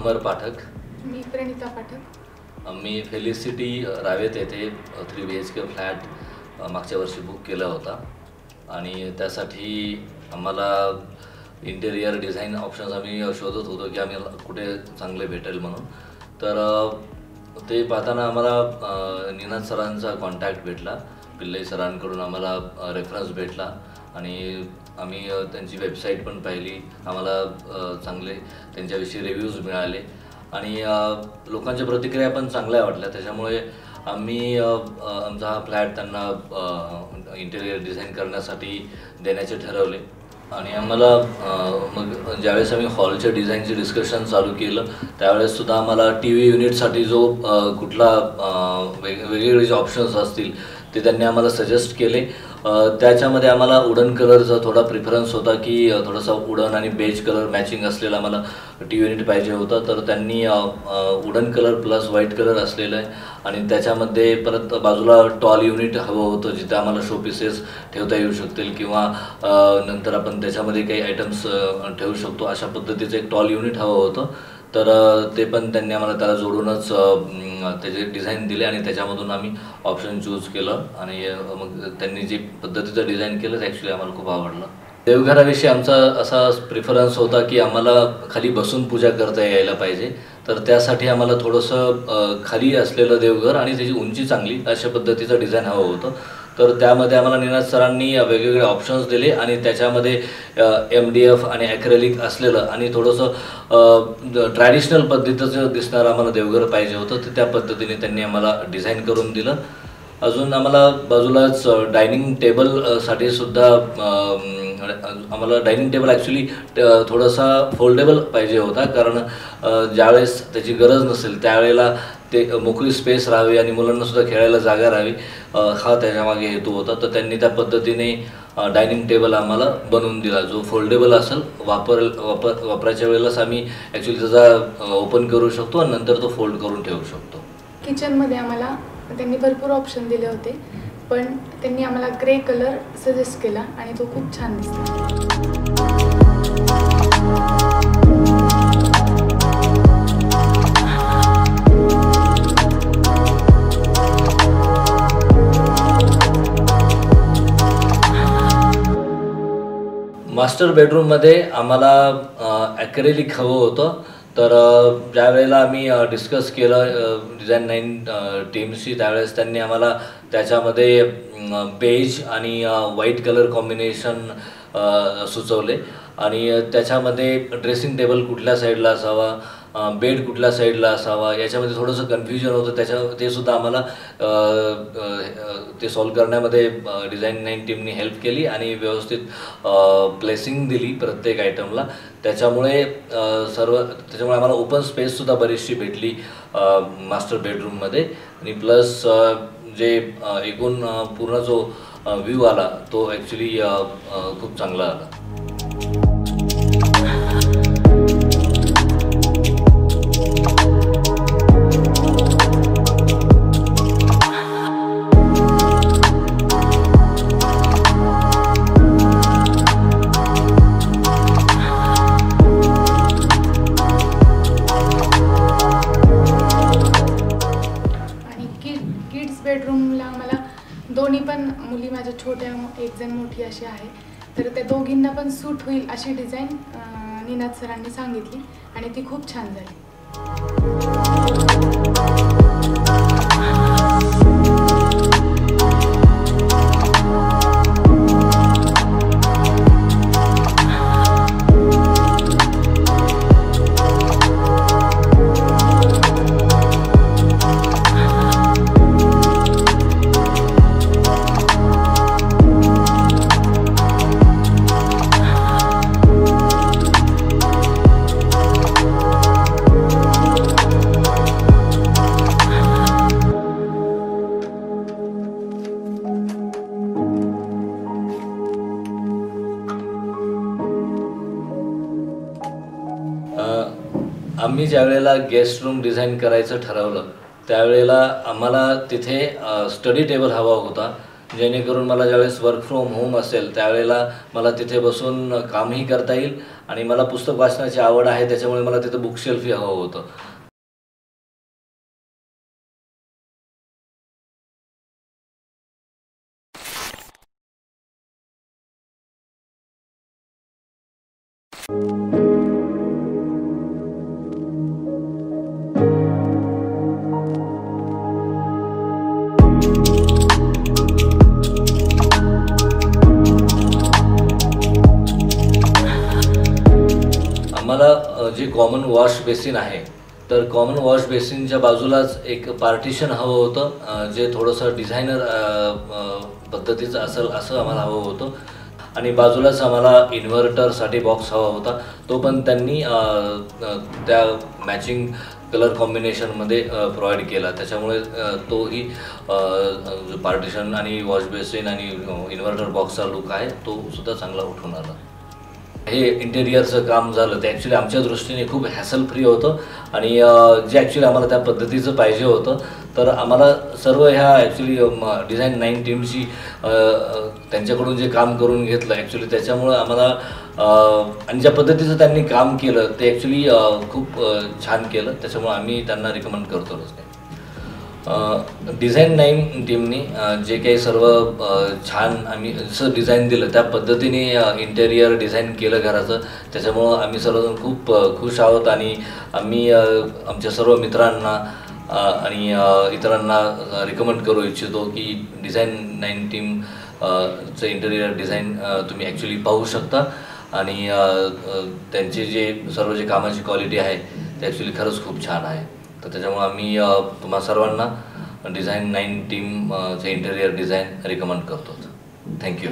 अमर पाठक. मी प्रणिता पाठक. मी felicity Ravet येथे 3 BHK flat मागच्या वर्षी बुक केला होता आणि त्यासाठी आम्हाला इंटेरियर डिझाईन ऑप्शन्स आम्ही शोधत होतो की आम्ही कुठे चांगले भेटेल म्हणून. तर ते पाहताना आम्हाला निनाद सरांचा कॉन्टॅक्ट भेटला. पिल्लई सरांकडून आम्हाला रेफरन्स भेटला आणि आम्ही त्यांची वेबसाईट पण पाहिली. आम्हाला चांगले त्यांच्याविषयी रिव्ह्यूज मिळाले आणि लोकांच्या प्रतिक्रिया पण चांगल्या वाटल्या. त्याच्यामुळे आम्ही आमचा हा फ्लॅट त्यांना इंटेरियर डिझाईन करण्यासाठी देण्याचे ठरवले आणि आम्हाला मग ज्यावेळेस आम्ही हॉलच्या डिझाईनचे डिस्कशन चालू केलं त्यावेळेससुद्धा आम्हाला TV युनिटसाठी जो कुठला वेगवेगळे जे ऑप्शन्स असतील ते त्यांनी आम्हाला सजेस्ट केले. त्याच्यामध्ये आम्हाला वुडन कलरचा थोडा प्रिफरन्स होता की थोडासा वुडन आणि बेज कलर मॅचिंग असलेला आम्हाला TV युनिट पाहिजे होता. तर त्यांनी wooden colour plus white colour असलेलं आहे आणि त्याच्यामध्ये परत बाजूला टॉल युनिट हवं होतं जिथे आम्हाला शो पीसेस ठेवता येऊ शकतील किंवा नंतर आपण त्याच्यामध्ये काही आयटम्स ठेवू शकतो अशा पद्धतीचं एक टॉल युनिट हवं होतं. तर ते पण त्यांनी आम्हाला त्याला जोडूनच त्याचे डिझाईन दिले आणि त्याच्यामधून आम्ही ऑप्शन चूज केलं आणि मग त्यांनी जे पद्धतीचं डिझाईन केलं ते ॲक्च्युली आम्हाला खूप आवडलं. देवघराविषयी आमचा असा प्रिफरन्स होता की आम्हाला खाली बसून पूजा करता यायला पाहिजे. तर त्यासाठी आम्हाला थोडंसं खाली असलेलं देवघर आणि त्याची उंची चांगली अशा पद्धतीचं डिझाईन हवं होतं. तर त्यामध्ये आम्हाला निनाद सरांनी वेगवेगळे ऑप्शन्स दिले आणि त्याच्यामध्ये MDF आणि ॲक्रेलिक असलेलं आणि थोडंसं ट्रॅडिशनल पद्धतीचं दिसणारं आम्हाला देवघर पाहिजे होतं. तर त्या पद्धतीने त्यांनी आम्हाला डिझाईन करून दिलं. अजून आम्हाला बाजूलाच डायनिंग टेबलसाठी सुद्धा आम्हाला डायनिंग टेबल ॲक्च्युली थोडासा फोल्डेबल पाहिजे होता कारण ज्यावेळेस त्याची गरज नसेल त्यावेळेला ते मोकळी स्पेस राहावी आणि मुलांनासुद्धा खेळायला जागा राहावी हा त्याच्यामागे हेतू होता. तर त्यांनी त्या पद्धतीने डायनिंग टेबल आम्हाला बनवून दिला जो फोल्डेबल असेल. वापराच्या वेळेलाच आम्ही ॲक्च्युली त्याचा ओपन करू शकतो आणि नंतर तो फोल्ड करून ठेवू शकतो. किचनमध्ये आम्हाला त्यांनी भरपूर ऑप्शन दिले होते पण त्यांनी आम्हाला ग्रे कलर सजेस्ट केला आणि तो खूप छान दिसला. मास्टर बेडरूममध्ये आम्हाला ॲक्रेलिक हवं होतं. तर ज्या वेळेला आम्ही डिस्कस केलं डिझाईन 9 टीमशी त्यावेळेस त्यांनी आम्हाला त्याच्यामध्ये बेज आणि व्हाईट कलर कॉम्बिनेशन सुचवले आणि त्याच्यामध्ये ड्रेसिंग टेबल कुठल्या साईडला असावा, बेड कुठल्या साईडला असावा याच्यामध्ये थोडंसं कन्फ्युजन होतं. ते सुद्धा आम्हाला ते सॉल्व करण्यामध्ये डिझाईन 9 टीमनी हेल्प केली आणि व्यवस्थित प्लेसिंग दिली प्रत्येक आयटमला. त्याच्यामुळे आम्हाला ओपन स्पेससुद्धा बरीचशी भेटली मास्टर बेडरूममध्ये आणि प्लस जे एकूण पूर्ण जो व्ह्यू आला तो ॲक्च्युली खूप चांगला आला. बेडरूमला आम्हाला दोन्ही पण मुली माझ्या छोट्या एक जण मोठी अशी आहे तर त्या दोघींना पण सूट होईल अशी डिझाईन निनाद सरांनी सांगितली आणि ती खूप छान झाली. आम्ही ज्यावेळेला गेस्ट रूम डिझाईन करायचं ठरवलं त्यावेळेला आम्हाला तिथे स्टडी टेबल हवा होता जेणेकरून मला ज्यावेळेस वर्क फ्रॉम होम असेल त्यावेळेला मला तिथे बसून कामही करता येईल आणि मला पुस्तक वाचनाची आवड आहे, त्याच्यामुळे मला तिथं बुकशेल्फही हवं होतं. आम्हाला जे कॉमन वॉश बेसिन आहे, तर कॉमन वॉश बेसिनच्या बाजूलाच एक पार्टिशन हवं होतं, जे थोडंसं डिझायनर पद्धतीचं असेल असं आम्हाला हवं होतं. आणि बाजूलाच आम्हाला इन्व्हर्टरसाठी बॉक्स हवा होता, तो पण त्यांनी त्या मॅचिंग कलर कॉम्बिनेशनमध्ये प्रोव्हाइड केला. त्याच्यामुळे तोही जो पार्टिशन आणि वॉश बेसिन आणि इन्व्हर्टर बॉक्सचा लुक आहे तो सुद्धा चांगला उठून आला. हे इंटेरियरचं काम झालं ते ॲक्च्युली आमच्या दृष्टीने खूप हॅसल फ्री होतं आणि जे ॲक्च्युली आम्हाला त्या पद्धतीचं पाहिजे होतं. तर आम्हाला सर्व ह्या ॲक्च्युली डिझाईन 9 टीमची त्यांच्याकडून जे काम करून घेतलं ॲक्च्युली, त्याच्यामुळं आम्हाला आणि ज्या पद्धतीचं त्यांनी काम केलं ते ॲक्च्युली खूप छान केलं. त्याच्यामुळं आम्ही त्यांना रिकमेंड करतोच नाही. डिझाईन 9 टीमनी जे काही सर्व छान आम्ही जसं डिझाईन दिलं त्या पद्धतीने इंटेरियर डिझाईन केलं घराचं. त्याच्यामुळं आम्ही सर्वजण खूप खुश आहोत आणि आम्ही आमच्या सर्व मित्रांना आणि इतरांना रिकमेंड करू इच्छितो की डिझाईन 9 टीम चं इंटेरियर डिझाईन तुम्ही ॲक्च्युली पाहू शकता आणि त्यांचे जे सर्व जे कामाची क्वालिटी आहे ते ॲक्च्युली खरंच खूप छान आहे. तर त्याच्यामुळे आम्ही तुम्हा सर्वांना डिझाईन 9 टीमचे इंटेरियर डिझाईन रिकमेंड करतो. थँक्यू.